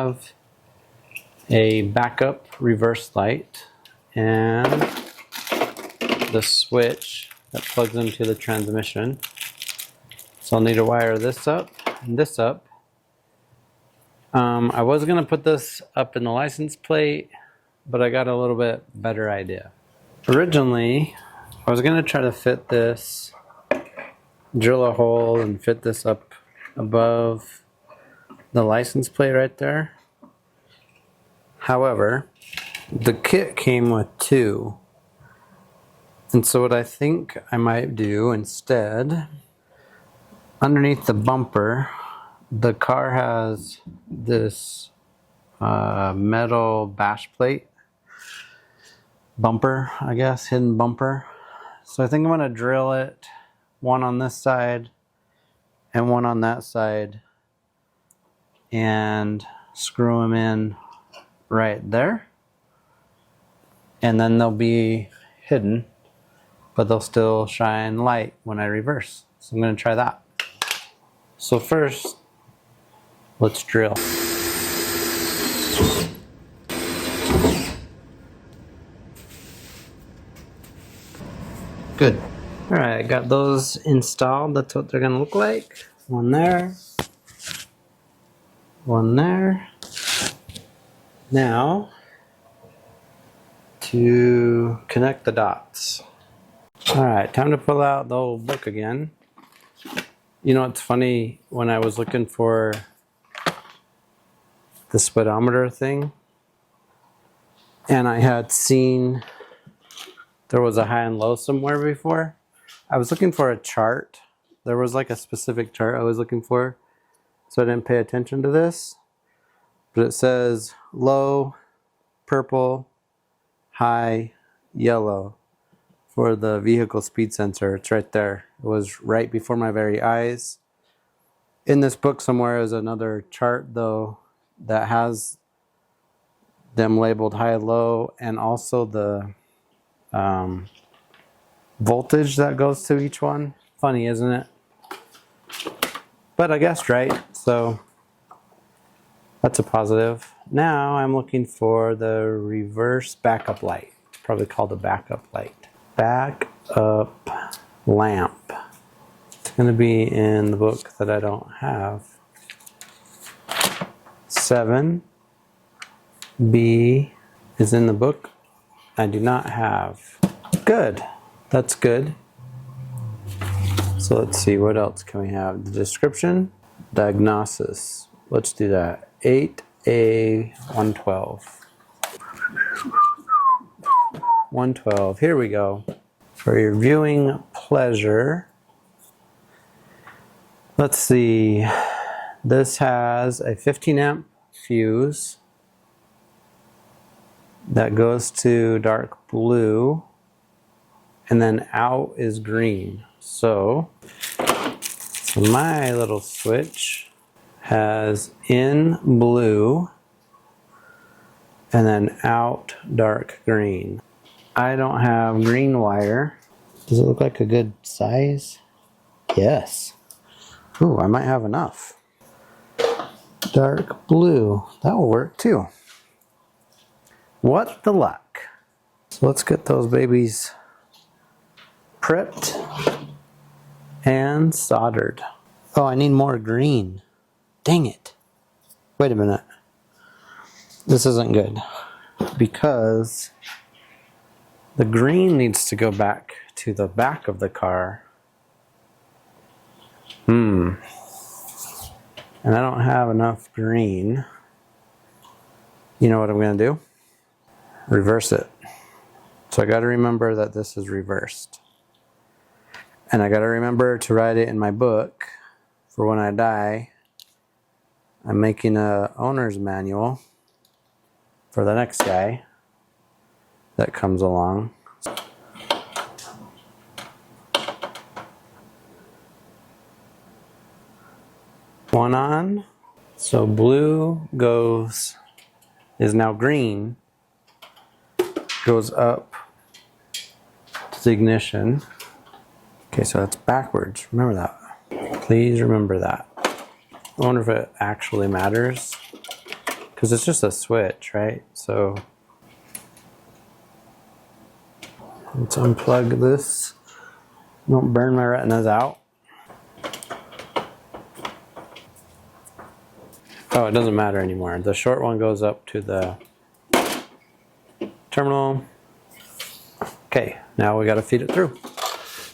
have a backup reverse light and the switch that plugs into the transmission. So I'll need to wire this up and this up. I was going to put this up in the license plate, but I got a little bit better idea. Originally, I was going to try to fit this, drill a hole and fit this up above the license plate right there. However, the kit came with two. And so what I think I might do instead, underneath the bumper, the car has this metal bash plate bumper, I guess, hidden bumper. So I think I'm going to drill it, one on this side and one on that side, and screw them in right there. And then they'll be hidden, but they'll still shine light when I reverse. So I'm going to try that. So first, let's drill. Good. All right, got those installed. That's what they're gonna look like. One there. One there. Now, to connect the dots. All right, time to pull out the old book again. You know, it's funny, when I was looking for the speedometer thing, and I had seen there was a high and low somewhere before, I was looking for a chart. There was like a specific chart I was looking for, so I didn't pay attention to this. But it says low, purple, high, yellow for the vehicle speed sensor. It's right there. It was right before my very eyes. In this book somewhere is another chart though that has them labeled high, low, and also the voltage that goes to each one. Funny, isn't it? But I guessed right, so that's a positive. Now I'm looking for the reverse backup light. It's probably called a backup light. Backup lamp. It's going to be in the book that I don't have. 7B is in the book I do not have. Good. That's good. So let's see, what else can we have? The description, diagnosis. Let's do that. 8A112. 112. Here we go. For your viewing pleasure. Let's see. This has a 15 amp fuse that goes to dark blue, and then out is green. So my little switch has in blue and then out dark green. I don't have green wire. Does it look like a good size? Yes. Ooh, I might have enough. Dark blue. That will work too. What the luck. So let's get those babies prepped and soldered. Oh, I need more green. Dang it. Wait a minute. This isn't good because the green needs to go back to the back of the car. And I don't have enough green. You know what I'm going to do? Reverse it. So I got to remember that this is reversed. And I got to remember to write it in my book for when I die. I'm making a owner's manual for the next guy that comes along. One on. So blue is now green, goes up to the ignition. Okay, so that's backwards. Remember that. Please remember that. I wonder if it actually matters. because it's just a switch, right? So let's unplug this. Don't burn my retinas out. Oh, it doesn't matter anymore. The short one goes up to the terminal. Okay, now we got to feed it through.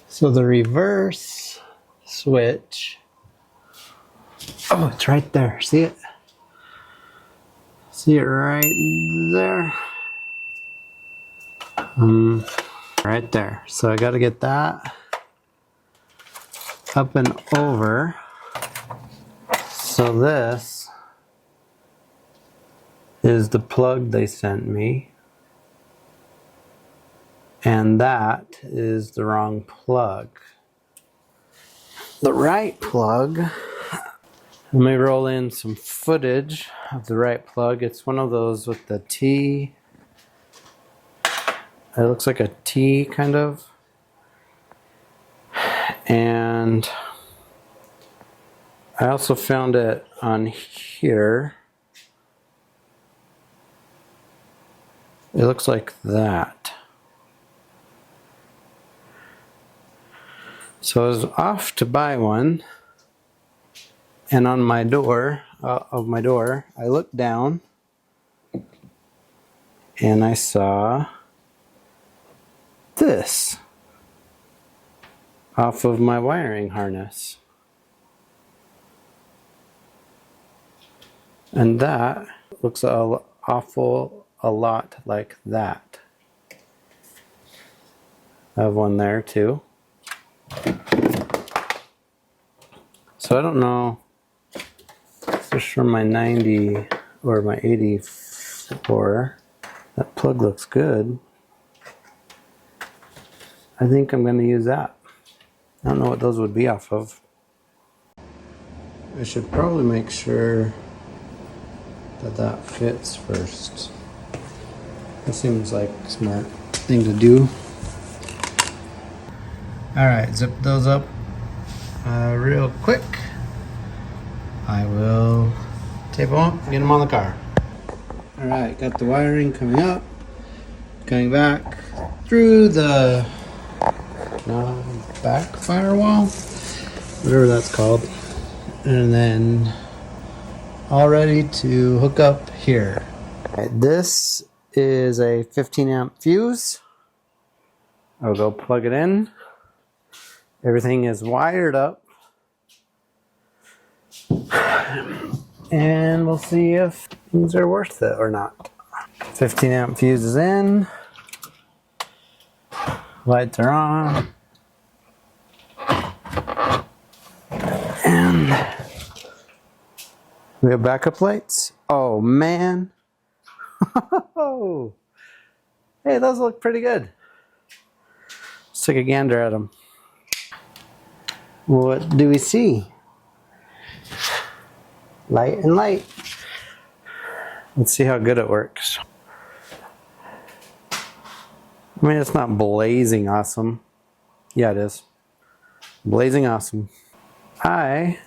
So the reverse switch. Oh, it's right there. See it? See it right there? Right there. So I got to get that up and over. So this is the plug they sent me. And that is the wrong plug. The right plug, let me roll in some footage of the right plug. It's one of those with the T. It looks like a T kind of. And I also found it on here. It looks like that. So I was off to buy one, and on my door, I looked down and I saw this off of my wiring harness. And that looks a lot like that. I have one there too. So I don't know if this is from my 90 or my 84. That plug looks good. I think I'm going to use that. I don't know what those would be off of. I should probably make sure that that fits first. That seems like a smart thing to do. Alright, zip those up real quick. I will tape them up, get them on the car. Alright, got the wiring coming up, going back through the back firewall, whatever that's called, and then all ready to hook up here. Right, this is a 15 amp fuse. I'll go plug it in. Everything is wired up. And we'll see if things are worth it or not. 15 amp fuse is in. Lights are on. And we have backup lights. Oh man. Hey, those look pretty good. Let's take a gander at them. What do we see? Light and light. Let's see how good it works. I mean, it's not blazing awesome. Yeah, it is. Blazing awesome. I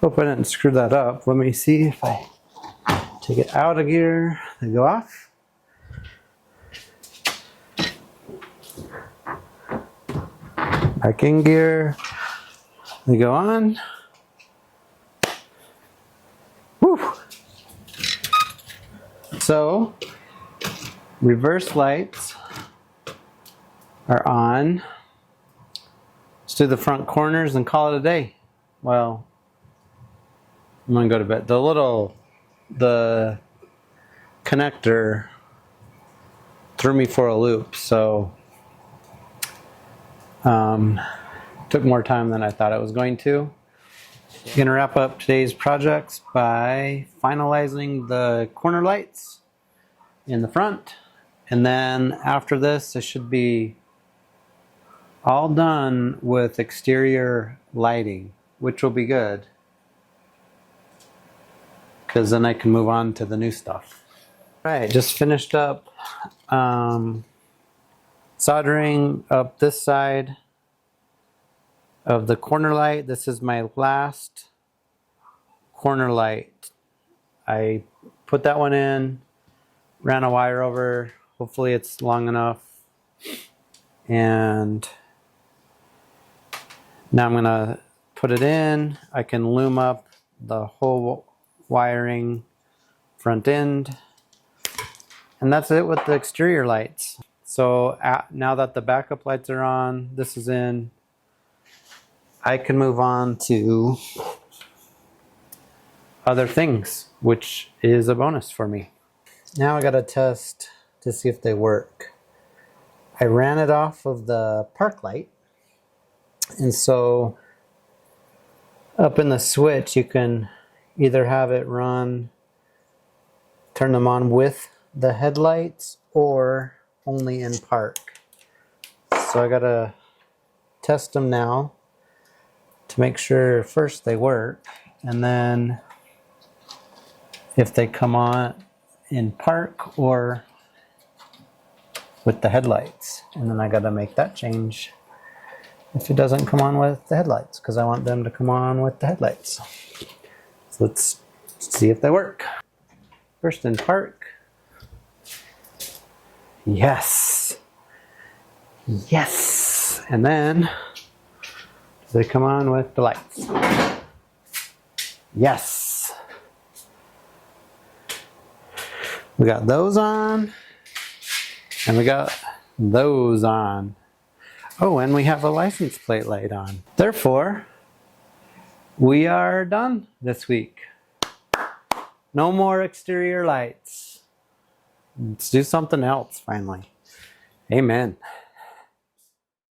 hope I didn't screw that up. Let me see if I take it out of gear and go off. Back in gear. They go on. Woo! So, reverse lights are on. Let's do the front corners and call it a day. Well, I'm gonna go to bed. The connector threw me for a loop, so took more time than I thought it was going to. I'm gonna wrap up today's projects by finalizing the corner lights in the front, and then after this, it should be all done with exterior lighting, which will be good, because then I can move on to the new stuff. Right, just finished up soldering up this side of the corner light. This is my last corner light I put that one in, ran a wire over. Hopefully it's long enough. And now I'm gonna put it in. I can loom up the whole wiring front end. And that's it with the exterior lights. So now that the backup lights are on, this is in, I can move on to other things, which is a bonus for me. Now I gotta test to see if they work. I ran it off of the park light, and so up in the switch you can either have it run, turn them on with the headlights or only in park. So I gotta test them now to make sure first they work, and then if they come on in park or with the headlights. And then I gotta make that change if it doesn't come on with the headlights, because I want them to come on with the headlights. So let's see if they work. First in park. Yes. Yes. And then they come on with the lights. Yes. We got those on. And we got those on. Oh, and we have a license plate light on. Therefore, we are done this week. No more exterior lights. Let's do something else finally. Amen.